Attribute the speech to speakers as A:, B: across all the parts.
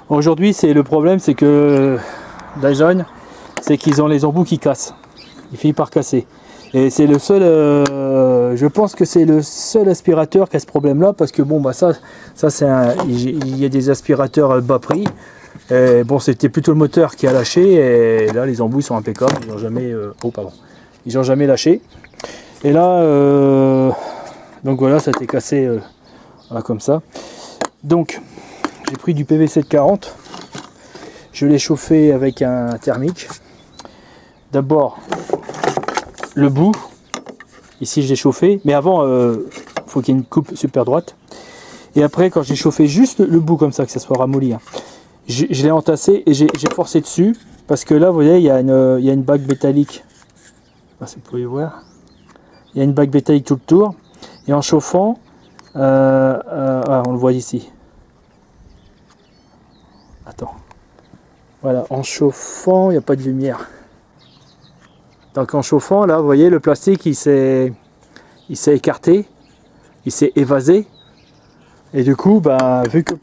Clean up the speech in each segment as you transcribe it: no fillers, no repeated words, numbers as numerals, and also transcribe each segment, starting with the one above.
A: Aujourd'hui, c'est le problème, c'est que Dyson, c'est qu'ils ont les embouts qui cassent. Ils finissent par casser. Et c'est le seul, je pense que c'est le seul aspirateur qui a ce problème-là, parce que bon, bah ça c'est il y a des aspirateurs bas prix. Et bon, c'était plutôt le moteur qui a lâché, et là les embouts sont impeccables. Ils n'ont jamais, ils ont jamais lâché. Et là, donc voilà, ça a été cassé, voilà, comme ça. Donc, j'ai pris du PVC de 40. Je l'ai chauffé avec un thermique. D'abord, le bout. Ici, je l'ai chauffé. Mais avant, faut qu'il y ait une coupe super droite. Et après, quand j'ai chauffé juste le bout comme ça, que ça soit ramolli, hein, je l'ai entassé et j'ai forcé dessus. Parce que là, vous voyez, il y a une bague métallique. Je sais pas si vous pouvez voir. Il y a une bague métallique tout le tour. Et en chauffant, on le voit ici. Attends. Voilà, en chauffant, il n'y a pas de lumière. Donc en chauffant, là, vous voyez, le plastique, il s'est écarté, il s'est évasé. Et du coup, bah, vu que le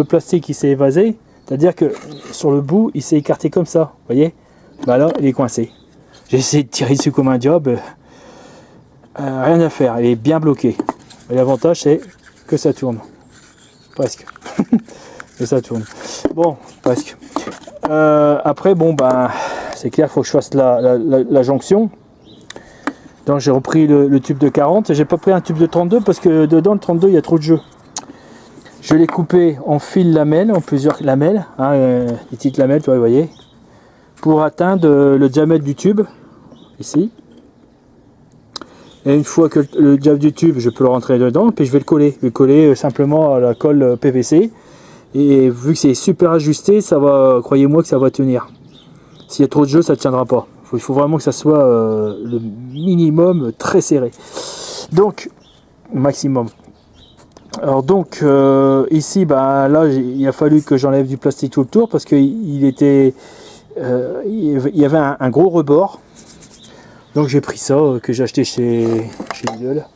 A: plastique il s'est évasé, c'est-à-dire que sur le bout, il s'est écarté comme ça, vous voyez. Bah là, il est coincé. J'ai essayé de tirer dessus comme un diable. Rien à faire, il est bien bloqué. Et l'avantage, c'est que ça tourne. Presque. Que ça tourne. Bon, presque. Après, bon, ben, c'est clair qu'il faut que je fasse la jonction. Donc j'ai repris le tube de 40. J'ai pas pris un tube de 32 parce que dedans, le 32, il y a trop de jeu. Je l'ai coupé en fil lamelles, en plusieurs lamelles. Hein, des petites lamelles, vous voyez. Pour atteindre le diamètre du tube. Ici. Et une fois que le diamètre du tube, je peux le rentrer dedans. Puis je vais le coller. Je vais le coller simplement à la colle PVC. Et vu que c'est super ajusté, ça va, croyez-moi que ça va tenir. S'il y a trop de jeu, ça ne tiendra pas. Il faut vraiment que ça soit le minimum très serré. Donc, maximum. Alors donc, ici, bah, là, il a fallu que j'enlève du plastique tout le tour parce qu'il était, il y avait un gros rebord. Donc j'ai pris ça, que j'ai acheté chez Lidl.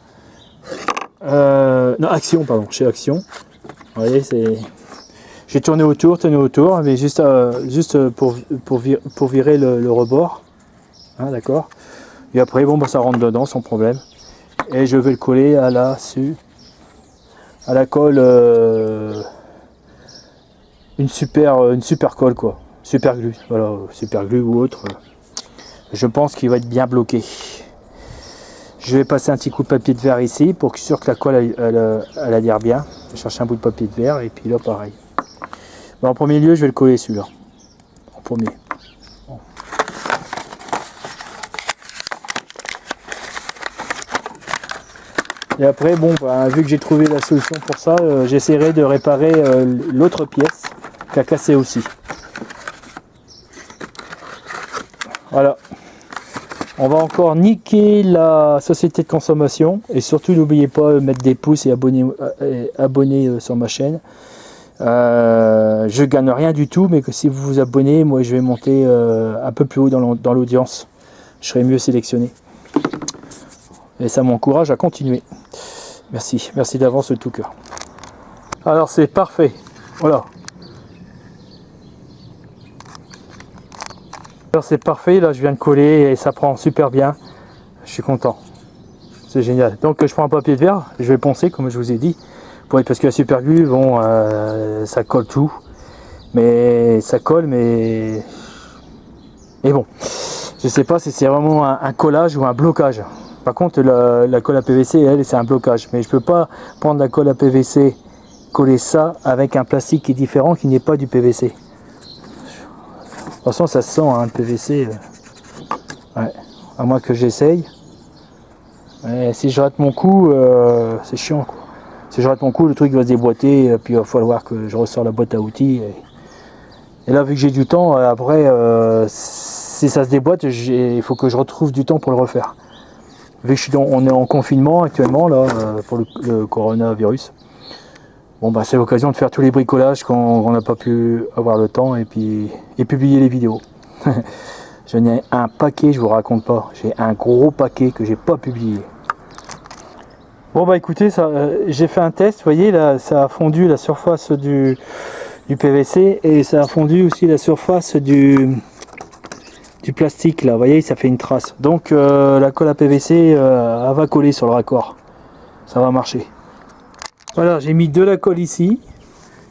A: Non, Action, pardon, chez Action. Vous voyez, c'est... J'ai tourné autour, mais juste pour virer le rebord. Hein, d'accord. Et après, bon, bah, ça rentre dedans sans problème. Et je vais le coller à la colle, une super colle, quoi. Super glue, voilà, super glue ou autre. Je pense qu'il va être bien bloqué. Je vais passer un petit coup de papier de verre ici pour être sûr que la colle elle adhère bien. Je vais chercher un bout de papier de verre et puis là pareil. Bon, en premier lieu, je vais le coller celui-là. En premier. Bon. Et après, bon, bah, vu que j'ai trouvé la solution pour ça, j'essaierai de réparer l'autre pièce qui a cassé aussi. Voilà. On va encore niquer la société de consommation. Et surtout, n'oubliez pas de mettre des pouces et abonner sur ma chaîne. Je gagne rien du tout, mais que si vous vous abonnez, moi je vais monter un peu plus haut dans l'audience. Je serai mieux sélectionné. Et ça m'encourage à continuer. Merci d'avance de tout cœur. Alors c'est parfait. Voilà. Alors c'est parfait, là je viens de coller et ça prend super bien. Je suis content. C'est génial. Donc je prends un papier de verre, je vais poncer comme je vous ai dit. Parce que la super glue, bon, ça colle tout. Mais ça colle, mais bon. Je sais pas si c'est vraiment un collage ou un blocage. Par contre, la colle à PVC, elle, c'est un blocage. Mais je peux pas prendre la colle à PVC, coller ça avec un plastique qui est différent, qui n'est pas du PVC. De toute façon, ça se sent, hein, le PVC. Ouais. À moins que j'essaye. Si je rate mon coup, c'est chiant, quoi. Si je rate mon coup, le truc va se déboîter, puis il va falloir que je ressors la boîte à outils. Et là, vu que j'ai du temps, après, si ça se déboîte, il faut que je retrouve du temps pour le refaire. Vu que on est en confinement actuellement, là, pour le coronavirus, bon, bah, c'est l'occasion de faire tous les bricolages quand on n'a pas pu avoir le temps et publier les vidéos. J'en ai un paquet, je vous raconte pas. J'ai un gros paquet que j'ai pas publié. Bon bah écoutez, ça, j'ai fait un test, vous voyez là, ça a fondu la surface du PVC et ça a fondu aussi la surface du plastique là, vous voyez, ça fait une trace. Donc la colle à PVC elle va coller sur le raccord, ça va marcher. Voilà, j'ai mis de la colle ici,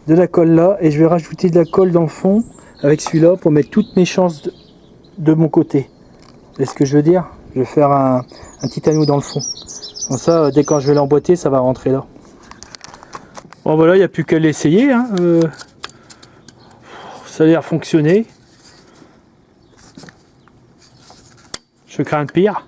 A: de la colle là, et je vais rajouter de la colle dans le fond avec celui-là pour mettre toutes mes chances de mon côté. C'est ce que je veux dire. Je vais faire un petit anneau dans le fond. Comme ça, dès quand je vais l'emboîter, ça va rentrer là. Bon voilà, il n'y a plus qu'à l'essayer. Hein. Ça a l'air fonctionner. Je crains le pire.